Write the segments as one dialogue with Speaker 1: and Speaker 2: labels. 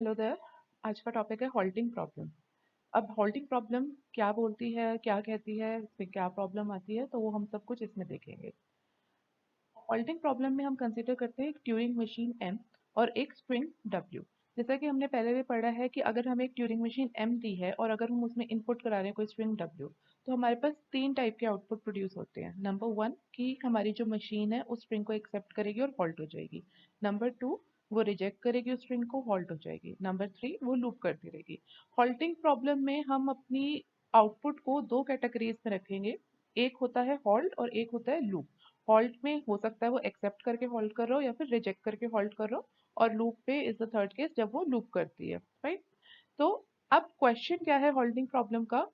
Speaker 1: Hello there. आज का topic है हॉल्टिंग प्रॉब्लम। अब हॉल्टिंग प्रॉब्लम क्या बोलती है, क्या कहती है, इसमें क्या प्रॉब्लम आती है, तो वो हम सब कुछ इसमें देखेंगे। हॉल्टिंग प्रॉब्लम में हम कंसीडर करते हैं एक ट्यूरिंग मशीन एम और एक स्ट्रिंग डब्ल्यू। जैसा कि हमने पहले भी पढ़ा है कि अगर हमें एक ट्यूरिंग मशीन एम दी है और अगर हम उसमें इनपुट करा रहे हैं कोई स्ट्रिंग डब्ल्यू, तो हमारे पास तीन टाइप के आउटपुट प्रोड्यूस होते हैं। नंबर वन कि हमारी जो मशीन है उस स्ट्रिंग को एक्सेप्ट करेगी और हॉल्ट हो जाएगी। नंबर टू, वो रिजेक्ट करेगी उस स्ट्रिंग को, हॉल्ट हो जाएगी। नंबर थ्री, वो लूप करती रहेगी। हॉल्टिंग प्रॉब्लम में हम अपनी आउटपुट को दो कैटेगरीज में रखेंगे। एक होता है हॉल्ट और एक होता है लूप। हॉल्ट में हो सकता है वो एक्सेप्ट करके हॉल्ट कर रहा हो या फिर रिजेक्ट करके हॉल्ट कर रहा हो, और लूप पे इज द थर्ड केस जब वो लूप करती है, राइट। तो अब क्वेश्चन क्या है हॉल्टिंग प्रॉब्लम का।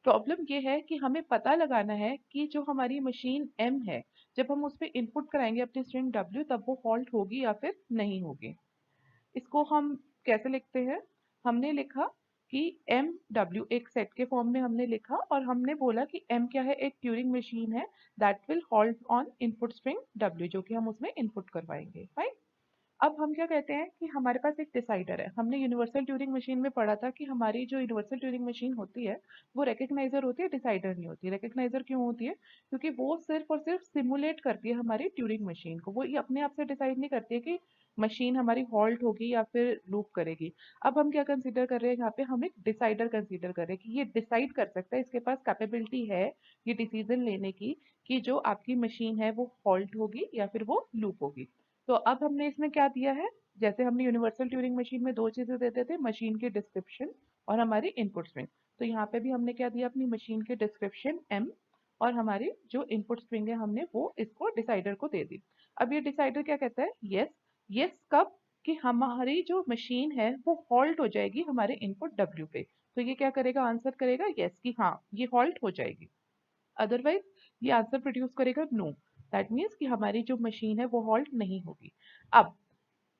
Speaker 1: प्रॉब्लम ये है कि हमें पता लगाना है कि जो हमारी मशीन एम है, जब हम उस पर इनपुट कराएंगे अपनी स्ट्रिंग डब्ल्यू, तब वो हॉल्ट होगी या फिर नहीं होगी। इसको हम कैसे लिखते हैं? हमने लिखा कि एम डब्ल्यू एक सेट के फॉर्म में हमने लिखा और हमने बोला कि एम क्या है, एक ट्यूरिंग मशीन है that will halt on input string W, जो कि हम उसमें इनपुट करवाएंगे, राइट। अब हम क्या कहते हैं कि हमारे पास एक डिसाइडर है। हमने यूनिवर्सल ट्यूरिंग मशीन में पढ़ा था कि हमारी जो यूनिवर्सल ट्यूरिंग मशीन होती है वो रिकग्नाइजर होती है, डिसाइडर नहीं होती। रिकग्नाइजर क्यों होती है? क्योंकि वो सिर्फ और सिर्फ सिमुलेट करती है हमारी ट्यूरिंग मशीन को, वो ये अपने आप से डिसाइड नहीं करती है कि मशीन हमारी हॉल्ट होगी या फिर लूप करेगी। अब हम क्या कंसीडर कर रहे हैं यहाँ पे? हम एक डिसाइडर कंसीडर कर रहे हैं कि ये डिसाइड कर सकता है, इसके पास कैपेबिलिटी है ये डिसीजन लेने की कि जो आपकी मशीन है वो हॉल्ट होगी या फिर वो लूप होगी। तो अब हमने इसमें क्या दिया है? जैसे हमने यूनिवर्सल ट्यूरिंग मशीन में दो चीजें देते थे, मशीन की डिस्क्रिप्शन और हमारी इनपुट स्ट्रिंग। तो यहाँ पे भी हमने क्या दिया? अपनी मशीन की डिस्क्रिप्शन एम और हमारी जो इनपुट स्ट्रिंग है हमने वो इसको डिसाइडर को दे दी। अब ये डिसाइडर क्या कहता है? यस। यस कब? कि हमारी जो मशीन है वो हॉल्ट हो जाएगी हमारे इनपुट डब्ल्यू पे। तो ये क्या करेगा? आंसर करेगा यस कि हाँ ये हॉल्ट हो जाएगी। अदरवाइज ये आंसर प्रोड्यूस करेगा नो। दैट मीन्स कि हमारी जो मशीन है वो हॉल्ट नहीं होगी। अब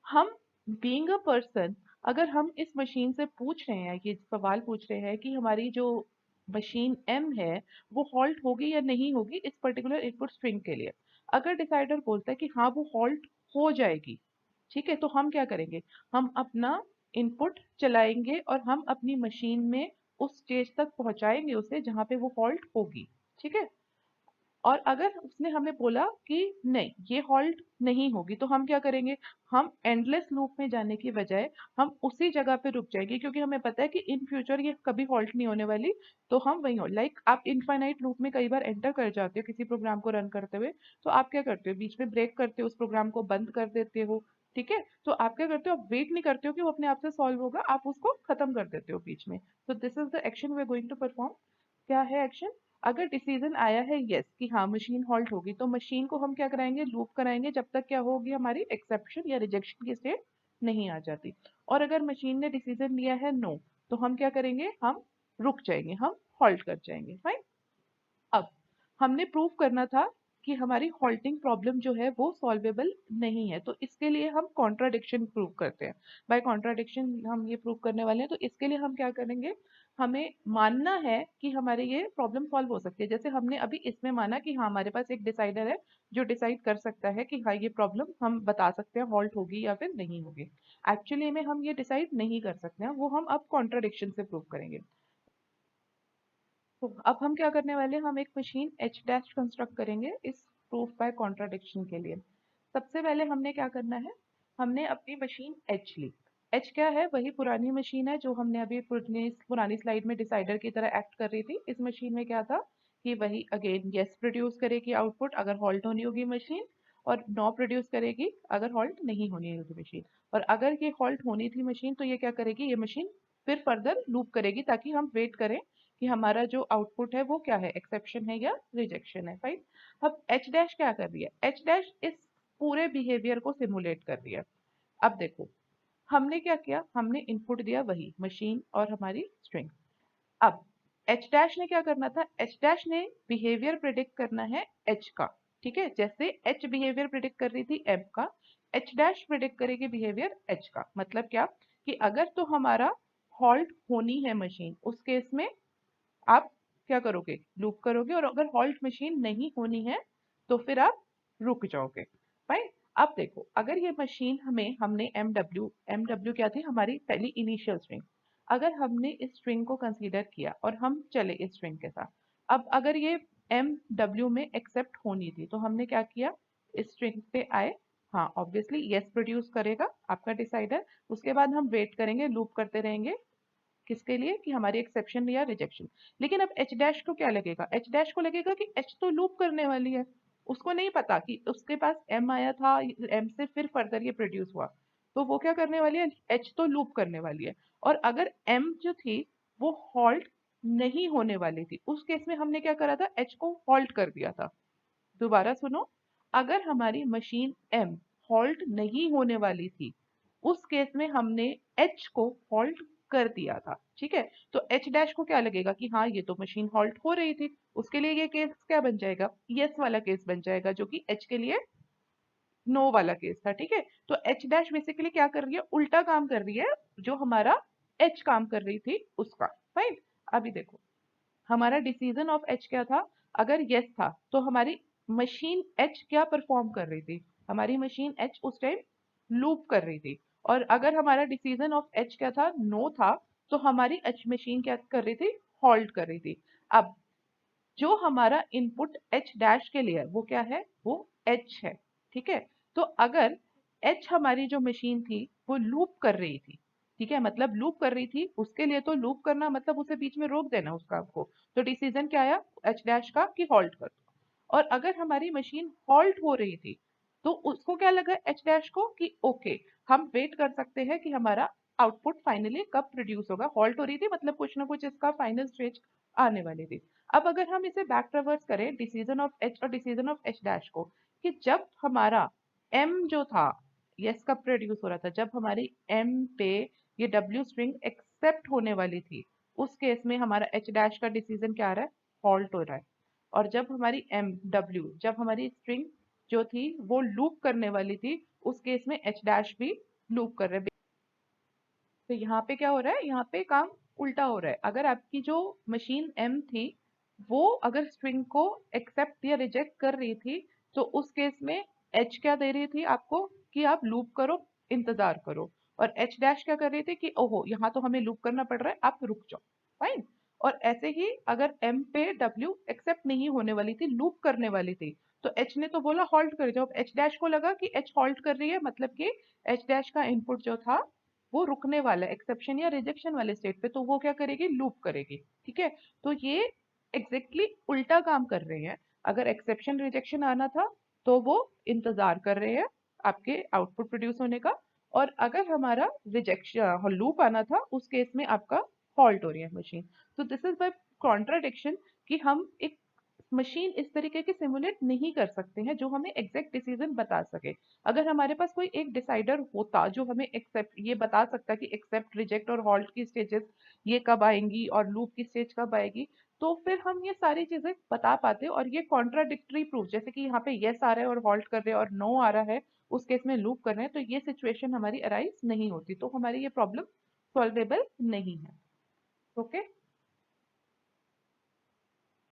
Speaker 1: हम बीइंग अ पर्सन, अगर हम इस मशीन से पूछ रहे हैं, ये सवाल पूछ रहे हैं कि हमारी जो मशीन एम है वो हॉल्ट होगी या नहीं होगी इस पर्टिकुलर इनपुट स्ट्रिंग के लिए। अगर डिसाइडर बोलता है कि हाँ वो हॉल्ट हो जाएगी, ठीक है, तो हम क्या करेंगे? हम अपना इनपुट चलाएंगे और हम अपनी मशीन में उस स्टेज तक पहुंचाएंगे उसे जहां पे वो हॉल्ट होगी, ठीक है। और अगर उसने हमें बोला कि नहीं ये हॉल्ट नहीं होगी, तो हम क्या करेंगे? हम एंडलेस लूप में जाने की बजाय हम उसी जगह पे रुक जाएंगे, क्योंकि हमें पता है कि इन फ्यूचर ये कभी हॉल्ट नहीं होने वाली। तो हम वही हो, लाइक आप इनफाइनाइट लूप में कई बार एंटर कर जाते हो किसी प्रोग्राम को रन करते हुए, तो आप क्या करते हो? बीच में ब्रेक करते हो, उस प्रोग्राम को बंद कर देते हो, ठीक है। तो आप क्या करते हो? आप वेट नहीं करते हो कि वो अपने आप से सॉल्व होगा, आप उसको खत्म कर देते हो बीच में। तो this is the action we are going to perform. क्या है एक्शन? अगर डिसीजन आया है यस कि हाँ मशीन हॉल्ट होगी, तो मशीन को हम क्या कराएंगे? लूप कराएंगे जब तक क्या होगी? हमारी एक्सेप्शन या रिजेक्शन की स्टेट नहीं आ जाती। और अगर मशीन ने डिसीजन लिया है नो, तो हम क्या करेंगे? हम रुक जाएंगे, हम हॉल्ट कर जाएंगे, फाइन। अब हमने प्रूव करना था कि हमारी हॉल्टिंग प्रॉब्लम जो है वो सॉल्वेबल नहीं है, तो इसके लिए हम कॉन्ट्राडिक्शन प्रूव करते हैं। बाय कॉन्ट्राडिक्शन हम ये प्रूव करने वाले हैं, तो इसके लिए हम क्या करेंगे? हमें मानना है कि हमारे ये प्रॉब्लम सॉल्व हो सकती है। जैसे हमने अभी इसमें माना कि हाँ हमारे पास एक डिसाइडर है जो डिसाइड कर सकता है कि हाँ ये प्रॉब्लम हम बता सकते हैं हॉल्ट होगी या फिर नहीं होगी। एक्चुअली में हम ये डिसाइड नहीं कर सकते हैं, वो हम अब कॉन्ट्राडिक्शन से प्रूव करेंगे। तो अब हम क्या करने वाले हैं? हम एक मशीन एच डैश कंस्ट्रक्ट करेंगे इस प्रूफ बाय कॉन्ट्राडिक्शन के लिए। सबसे पहले हमने क्या करना है? हमने अपनी मशीन एच ली। एच क्या है? वही पुरानी मशीन है जो हमने अभी पुरानी स्लाइड में डिसाइडर की तरह एक्ट कर रही थी। इस मशीन में क्या था कि वही अगेन यस प्रोड्यूस करेगी आउटपुट अगर हॉल्ट होनी होगी मशीन, और नो प्रोड्यूस करेगी अगर हॉल्ट नहीं होनी होगी मशीन। और अगर ये हॉल्ट होनी थी मशीन, तो ये क्या करेगी? ये मशीन फिर फर्दर लूप करेगी ताकि हम वेट करें कि हमारा जो आउटपुट है वो क्या है, एक्सेप्शन है या रिजेक्शन है, फाइन। अब एच डैश क्या कर रही है? एच डैश इस पूरे बिहेवियर को सिमुलेट कर रही है। अब देखो, हमने क्या किया? हमने इनपुट दिया वही मशीन और हमारी स्ट्रिंग। अब एच डैश ने क्या करना था? एच डैश ने बिहेवियर प्रिडिक्ट करना है एच का, ठीक है। जैसे एच बिहेवियर प्रिडिक्ट कर रही थी एम का, एच डैश प्रिडिक्ट करेगी बिहेवियर एच का। मतलब क्या? कि अगर तो हमारा हॉल्ट होनी है मशीन, उस केस में आप क्या करोगे? लूप करोगे। और अगर हॉल्ट मशीन नहीं होनी है तो फिर आप रुक जाओगे, राइट। अब देखो, अगर ये मशीन हमने एम डब्ल्यू क्या थी हमारी पहली इनिशियल स्ट्रिंग, अगर हमने इस स्ट्रिंग को कंसीडर किया और हम चले इस स्ट्रिंग के साथ, अब अगर ये एम डब्ल्यू में एक्सेप्ट होनी थी तो हमने क्या किया, इस स्ट्रिंग पे आए, हाँ ऑब्वियसली यस प्रोड्यूस करेगा आपका डिसाइडर, उसके बाद हम वेट करेंगे, लूप करते रहेंगे, किसके लिए कि हमारी एक्सेप्शन या रिजेक्शन। लेकिन अब एच डैश को क्या लगेगा, एच डैश को लगेगा कि एच तो लूप करने वाली है, उसको नहीं पता कि उसके पास एम आया था, एम से फिर फर्दर ये प्रोड्यूस हुआ, तो वो क्या करने वाली है, एच तो लूप करने वाली है। और अगर एम जो थी वो हॉल्ट नहीं होने वाली थी, उस केस में हमने क्या करा था, एच को हॉल्ट कर दिया था। दोबारा सुनो, अगर हमारी मशीन एम हॉल्ट नहीं होने वाली थी, उस केस में हमने एच को हॉल्ट कर दिया था, ठीक है। तो एच डैश को क्या लगेगा कि हाँ ये तो मशीन हॉल्ट हो रही थी, उसके लिए ये केस क्या बन जाएगा, यस वाला केस बन जाएगा, जो कि एच के लिए नो वाला केस था, ठीक है। तो एच डैश बेसिकली क्या कर रही है, उल्टा काम कर रही है जो हमारा एच काम कर रही थी उसका। फाइन। अभी देखो, हमारा डिसीजन ऑफ एच क्या था, अगर यस था तो हमारी मशीन एच क्या परफॉर्म कर रही थी, हमारी मशीन एच उस टाइम लूप कर रही थी। और अगर हमारा डिसीजन ऑफ एच क्या था, नो था, तो हमारी एच मशीन क्या कर रही थी, हॉल्ट कर रही थी। अब जो हमारा इनपुट एच डैश के लिए है वो क्या है, वो एच है, ठीक है। तो अगर एच हमारी जो मशीन थी वो लूप कर रही थी, ठीक है, मतलब लूप कर रही थी, उसके लिए तो लूप करना मतलब उसे बीच में रोक देना उसका आपको, तो डिसीजन क्या आया एच डैश का कि हॉल्ट कर दो। और अगर हमारी मशीन हॉल्ट हो रही थी तो उसको क्या लगा एच डैश को कि ओके, हम वेट कर सकते हैं कि हमारा आउटपुट फाइनली कब प्रोड्यूस होगा, हॉल्ट हो रही थी मतलब कुछ ना कुछ इसका फाइनल स्टेज आने वाली थी। अब अगर हम इसे बैक ट्रैवर्स करें डिसीजन ऑफ एच और डिसीजन ऑफ एच डैश को, कि जब हमारा एम जो था यस कब प्रोड्यूस हो रहा था, जब हमारी एम पे ये डब्ल्यू स्ट्रिंग एक्सेप्ट होने वाली थी, उस केस में हमारा एच डैश का डिसीजन क्या आ रहा है, हॉल्ट हो रहा है। और जब हमारी एम डब्ल्यू, जब हमारी स्ट्रिंग जो थी वो लूप करने वाली थी, उस केस में एच डैश भी लूप कर रहे हैं। तो यहाँ पे क्या हो रहा है, यहाँ पे काम उल्टा हो रहा है। अगर आपकी जो मशीन एम थी वो अगर स्ट्रिंग को एक्सेप्ट या रिजेक्ट कर रही थी, तो उस केस में एच क्या दे रही थी आपको कि आप लूप करो, इंतजार करो। और एच डैश क्या कर रही थी कि ओहो यहाँ तो हमें लूप करना पड़ रहा है, आप रुक जाओ। फाइन। और ऐसे ही अगर एम पे डब्ल्यू एक्सेप्ट नहीं होने वाली थी, लूप करने वाली थी, तो एच ने तो बोला हॉल्ट कर जाओ, एच डैश को लगा कि एच हॉल्ट कर रही है, मतलब कि एच डैश का इनपुट जो था वो रुकने वाला है एक्सेप्शन या रिजेक्शन वाले स्टेट पे, तो वो क्या करेगी, लूप करेगी, ठीक है। तो ये एग्जैक्टली उल्टा काम कर रहे हैं। अगर एक्सेप्शन रिजेक्शन आना था तो वो इंतजार कर रहे हैं आपके आउटपुट प्रोड्यूस होने का, और अगर हमारा रिजेक्शन लूप आना था उस केस में आपका हॉल्ट हो रही है मशीन। तो दिस इज बाय कॉन्ट्राडिक्शन कि हम एक मशीन इस तरीके की सिमुलेट नहीं कर सकते हैं जो हमें एग्जैक्ट डिसीजन बता सके। अगर हमारे पास कोई एक डिसाइडर होता जो हमें एक्सेप्ट ये बता सकता कि एक्सेप्ट रिजेक्ट और हॉल्ट की स्टेजेस ये कब आएंगी और लूप की स्टेज कब आएगी, तो फिर हम ये सारी चीजें बता पाते। और ये कॉन्ट्राडिक्टरी प्रूफ, जैसे कि यहाँ पे यस आ रहा है और हॉल्ट कर रहे हैं और नो आ रहा है उस केस में लूप कर रहे हैं, तो ये सिचुएशन हमारी अराइज नहीं होती, तो हमारी ये प्रॉब्लम सॉल्वेबल नहीं है। ओके।